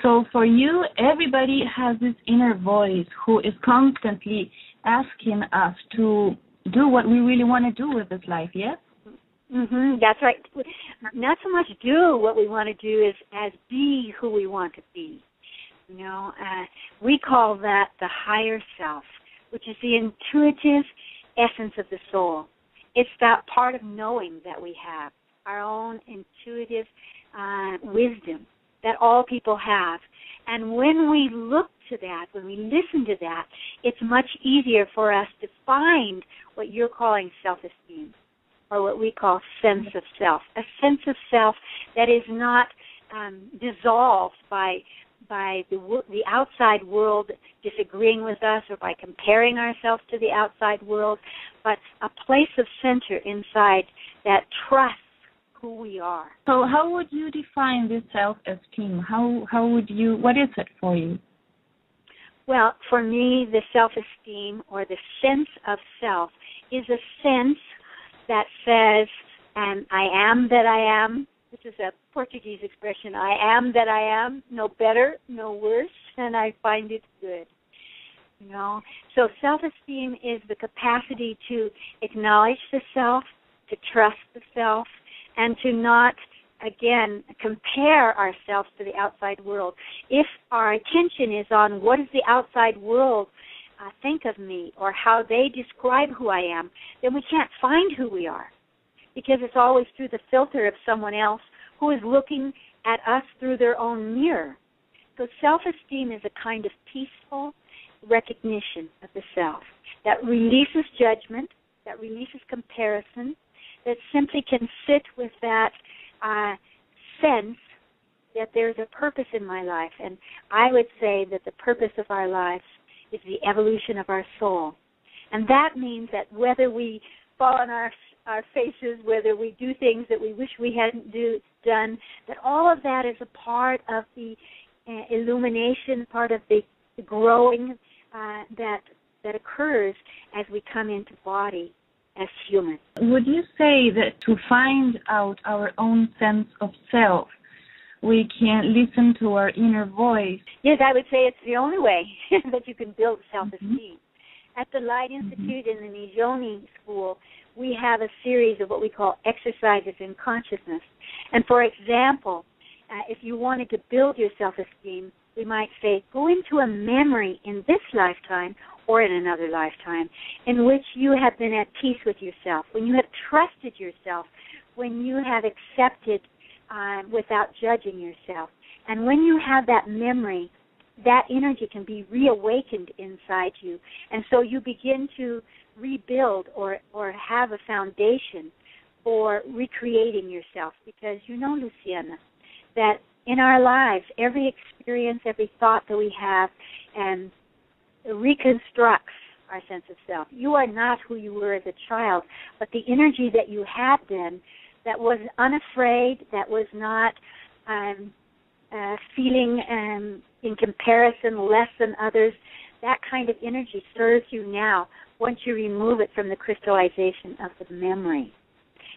So for you, everybody has this inner voice who is constantly asking us to do what we really want to do with this life, yes? That's right. Not so much do what we want to do as be who we want to be. We call that the higher self, which is the intuitive essence of the soul. It's that part of knowing that we have, our own intuitive wisdom that all people have. And when we look to that, when we listen to that, it's much easier for us to find what you're calling self-esteem, or what we call sense of self, a sense of self that is not dissolved by the outside world disagreeing with us or by comparing ourselves to the outside world, but a place of center inside that trusts who we are. So how would you define this self-esteem? What is it for you? Well, for me, the self-esteem or the sense of self is a sense that says, I am that I am. This is a Portuguese expression. I am that I am, no better, no worse, and I find it good. So self-esteem is the capacity to acknowledge the self, to trust the self, and to not, again, compare ourselves to the outside world. If our attention is on what does the outside world think of me or how they describe who I am, then we can't find who we are, because it's always through the filter of someone else who is looking at us through their own mirror. So self-esteem is a kind of peaceful recognition of the self that releases judgment, that releases comparison, that simply can sit with that sense that there's a purpose in my life. And I would say that the purpose of our lives is the evolution of our soul. And that means that whether we fall on our faces, whether we do things that we wish we hadn't done, that all of that is a part of the illumination, part of the growing that occurs as we come into body as humans. Would you say that to find out our own sense of self, we can listen to our inner voice? Yes, I would say it's the only way that you can build self-esteem. At the Light Institute in the Nijoni School, we have a series of what we call exercises in consciousness. And for example, if you wanted to build your self-esteem, we might say, go into a memory in this lifetime or in another lifetime in which you have been at peace with yourself, when you have trusted yourself, when you have accepted without judging yourself. And when you have that memory, that energy can be reawakened inside you. And so you begin to rebuild or have a foundation for recreating yourself. Because you know, Luciana, that in our lives, every experience, every thought that we have reconstructs our sense of self. You are not who you were as a child, but the energy that you had then that was unafraid, that was not feeling in comparison less than others, that kind of energy serves you now once you remove it from the crystallization of the memory.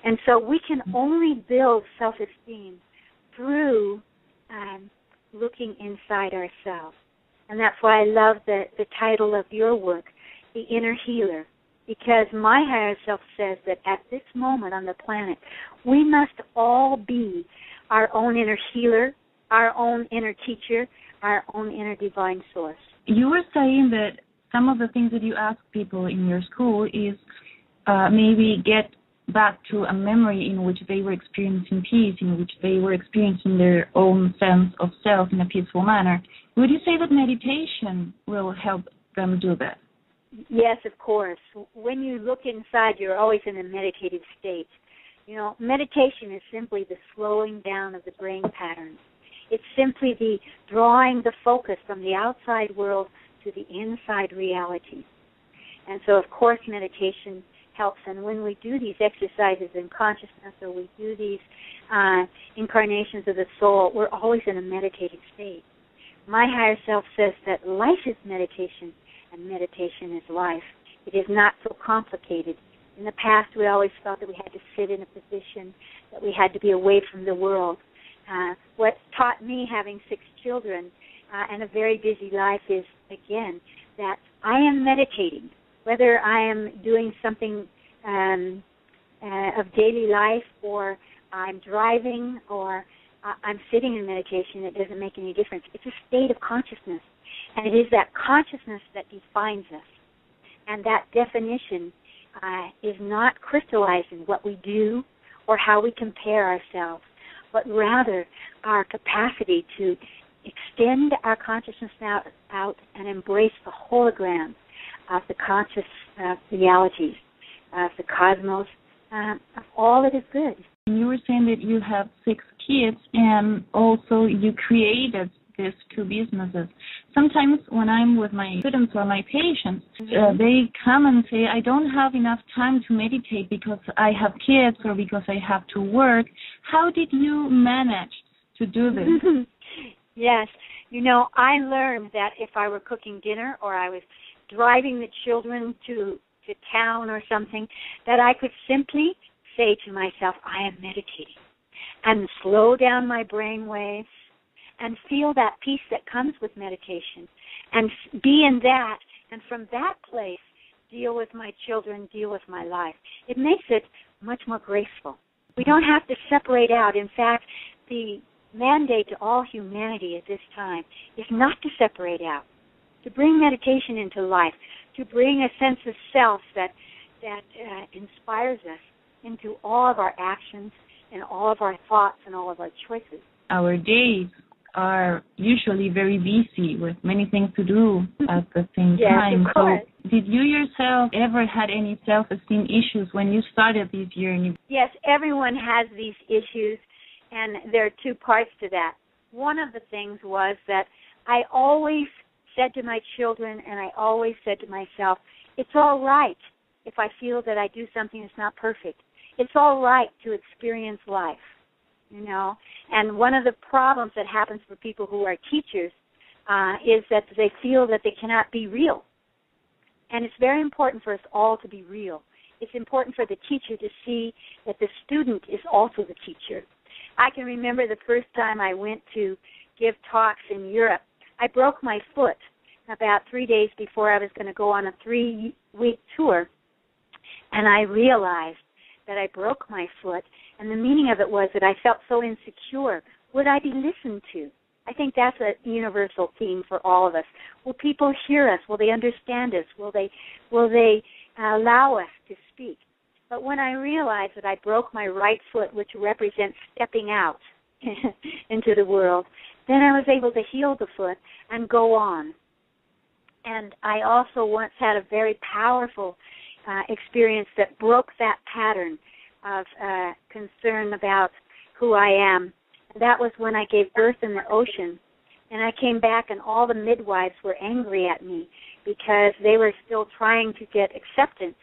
And so we can only build self-esteem through looking inside ourselves. And that's why I love the title of your work, The Inner Healer, because my higher self says that at this moment on the planet, we must all be our own inner healer, our own inner teacher, our own inner divine source. You were saying that some of the things that you ask people in your school is maybe get back to a memory in which they were experiencing peace, in which they were experiencing their own sense of self in a peaceful manner. Would you say that meditation will help them do that? Yes, of course. When you look inside, you're always in a meditative state. You know, meditation is simply the slowing down of the brain patterns. It's simply the drawing the focus from the outside world to the inside reality. And so, of course, meditation helps. And when we do these exercises in consciousness or we do these incarnations of the soul, we're always in a meditative state. My higher self says that life is meditation and meditation is life. It is not so complicated. In the past, we always felt that we had to sit in a position, that we had to be away from the world. What taught me having 6 children and a very busy life is, again, that I am meditating. Whether I am doing something of daily life, or I'm driving, or I'm sitting in meditation, it doesn't make any difference. It's a state of consciousness, and it is that consciousness that defines us. And that definition is not crystallized in what we do or how we compare ourselves, but rather our capacity to extend our consciousness out and embrace the hologram of the conscious realities of the cosmos, of all that is good. You were saying that you have 6 kids, and also you created these 2 businesses. Sometimes when I'm with my students or my patients, they come and say, I don't have enough time to meditate because I have kids or because I have to work. How did you manage to do this? Yes. You know, I learned that if I were cooking dinner or I was driving the children to town or something, that I could simply say to myself, I am meditating, and slow down my brain waves and feel that peace that comes with meditation and be in that, and from that place deal with my children, deal with my life. It makes it much more graceful. We don't have to separate out. In fact, the mandate to all humanity at this time is not to separate out, to bring meditation into life, to bring a sense of self that inspires us into all of our actions and all of our thoughts and all of our choices. Our days are usually very busy with many things to do at the same time. Of course. So did you yourself ever had any self-esteem issues when you started this journey? Yes, everyone has these issues, and there are 2 parts to that. One of the things was that I always said to my children, and I always said to myself, it's all right if I feel that I do something that's not perfect. It's all right to experience life, you know. And one of the problems that happens for people who are teachers is that they feel that they cannot be real. And it's very important for us all to be real. It's important for the teacher to see that the student is also the teacher. I can remember the first time I went to give talks in Europe. I broke my foot about 3 days before I was going to go on a 3-week tour, and I realized that I broke my foot, and the meaning of it was that I felt so insecure. Would I be listened to? I think that's a universal theme for all of us. Will people hear us? Will they understand us? Will they allow us to speak? But when I realized that I broke my right foot, which represents stepping out into the world, then I was able to heal the foot and go on. And I also once had a very powerful experience that broke that pattern of concern about who I am. And that was when I gave birth in the ocean. And I came back, and all the midwives were angry at me because they were still trying to get acceptance.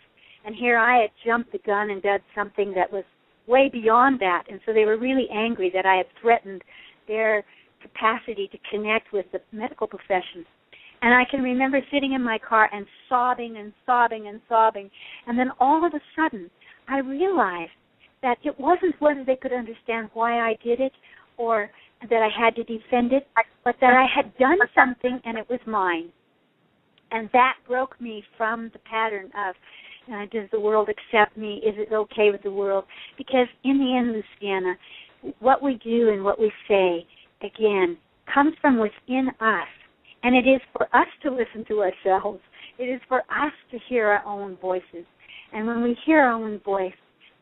And here I had jumped the gun and done something that was way beyond that. And so they were really angry that I had threatened their capacity to connect with the medical profession. And I can remember sitting in my car and sobbing and sobbing and sobbing. And then all of a sudden, I realized that it wasn't whether they could understand why I did it or that I had to defend it, but that I had done something and it was mine. And that broke me from the pattern of, does the world accept me? Is it okay with the world? Because in the end, Luciana, what we do and what we say, again, comes from within us. And it is for us to listen to ourselves. It is for us to hear our own voices. And when we hear our own voice,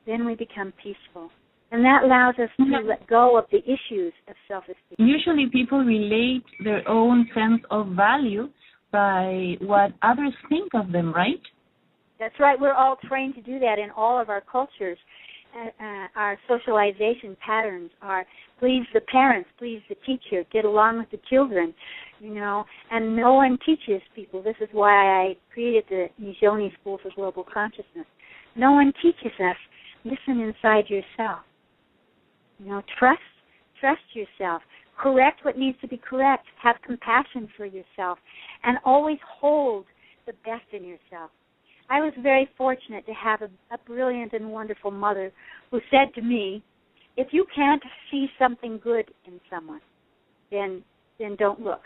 then we become peaceful. And that allows us to let go of the issues of self-esteem. Usually people relate their own sense of value by what others think of them, right? That's right. We're all trained to do that in all of our cultures. Our socialization patterns are please the parents, please the teacher, get along with the children, you know, and no one teaches people. This is why I created the Nijoni School for Global Consciousness. No one teaches us, listen inside yourself. You know, trust yourself. Correct what needs to be correct. Have compassion for yourself. And always hold the best in yourself. I was very fortunate to have a brilliant and wonderful mother who said to me, if you can't see something good in someone, then don't look.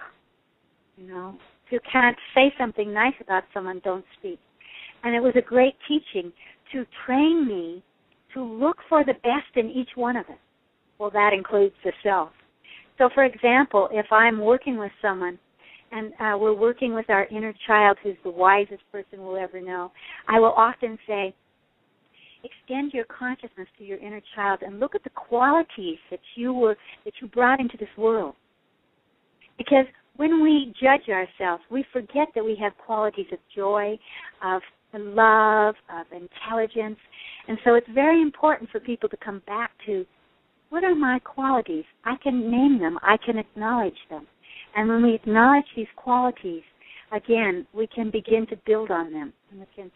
You know, if you can't say something nice about someone, don't speak. And it was a great teaching to train me to look for the best in each one of us. Well, that includes the self. So, for example, if I'm working with someone and we're working with our inner child, who's the wisest person we'll ever know, I will often say, extend your consciousness to your inner child and look at the qualities that you brought into this world. Because when we judge ourselves, we forget that we have qualities of joy, of love, of intelligence. And so it's very important for people to come back to, what are my qualities? I can name them. I can acknowledge them. And when we acknowledge these qualities, again, we can begin to build on them. And we can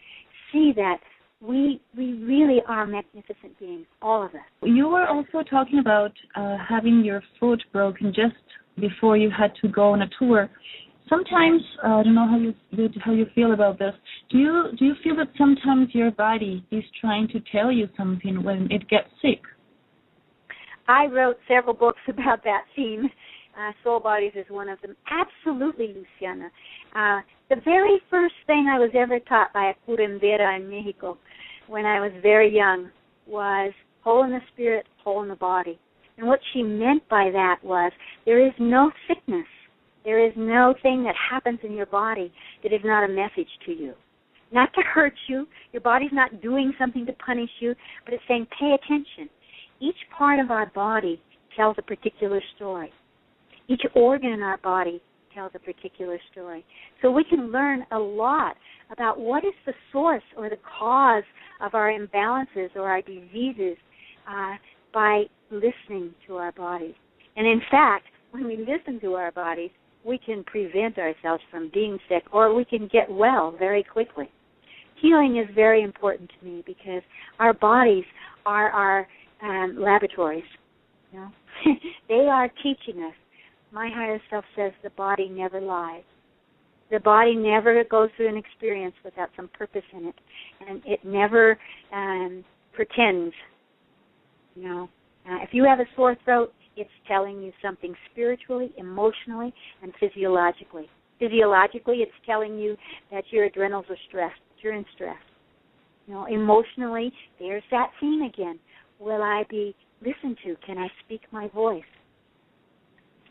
see that we really are magnificent beings, all of us. You were also talking about having your foot broken just before you had to go on a tour. Sometimes, I don't know how you feel about this. Do you feel that sometimes your body is trying to tell you something when it gets sick? I wrote several books about that theme. Soul Bodies is one of them. Absolutely, Luciana. The very first thing I was ever taught by a curandera in Mexico when I was very young was whole in the spirit, whole in the body. And what she meant by that was there is no sickness. There is no thing that happens in your body that is not a message to you. Not to hurt you. Your body's not doing something to punish you, but it's saying pay attention. Each part of our body tells a particular story. Each organ in our body tells a particular story. So we can learn a lot about what is the source or the cause of our imbalances or our diseases by listening to our bodies. And in fact, when we listen to our bodies, we can prevent ourselves from being sick, or we can get well very quickly. Healing is very important to me because our bodies are our laboratories. You know? They are teaching us. My higher self says the body never lies. The body never goes through an experience without some purpose in it, and it never pretends. You know, if you have a sore throat, it's telling you something spiritually, emotionally, and physiologically. Physiologically, it's telling you that your adrenals are stressed, that you're in stress. You know, emotionally, there's that theme again. Will I be listened to? Can I speak my voice?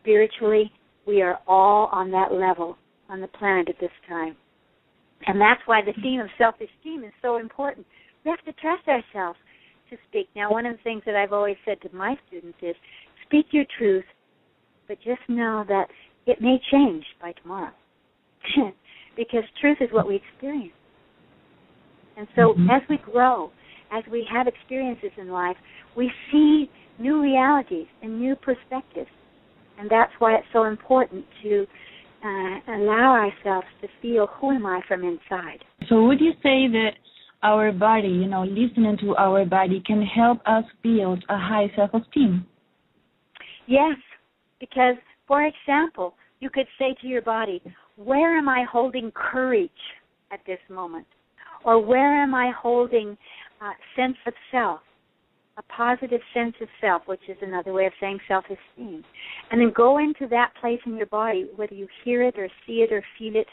Spiritually, we are all on that level on the planet at this time. And that's why the theme of self-esteem is so important. We have to trust ourselves to speak. Now, one of the things that I've always said to my students is, speak your truth, but just know that it may change by tomorrow. Because truth is what we experience. And so as we grow, as we have experiences in life, we see new realities and new perspectives. And that's why it's so important to allow ourselves to feel, who am I from inside? So would you say that our body, listening to our body can help us build a high self-esteem? Yes, because, for example, you could say to your body, where am I holding courage at this moment? Or where am I holding sense of self, a positive sense of self, which is another way of saying self-esteem. And then go into that place in your body, whether you hear it or see it or feel it.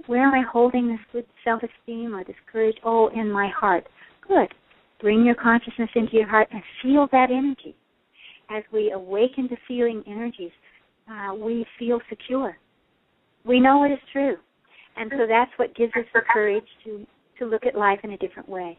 Where am I holding this good self-esteem or this courage? Oh, in my heart. Good. Bring your consciousness into your heart and feel that energy. As we awaken to feeling energies, we feel secure. We know it is true. And so that's what gives us the courage to look at life in a different way.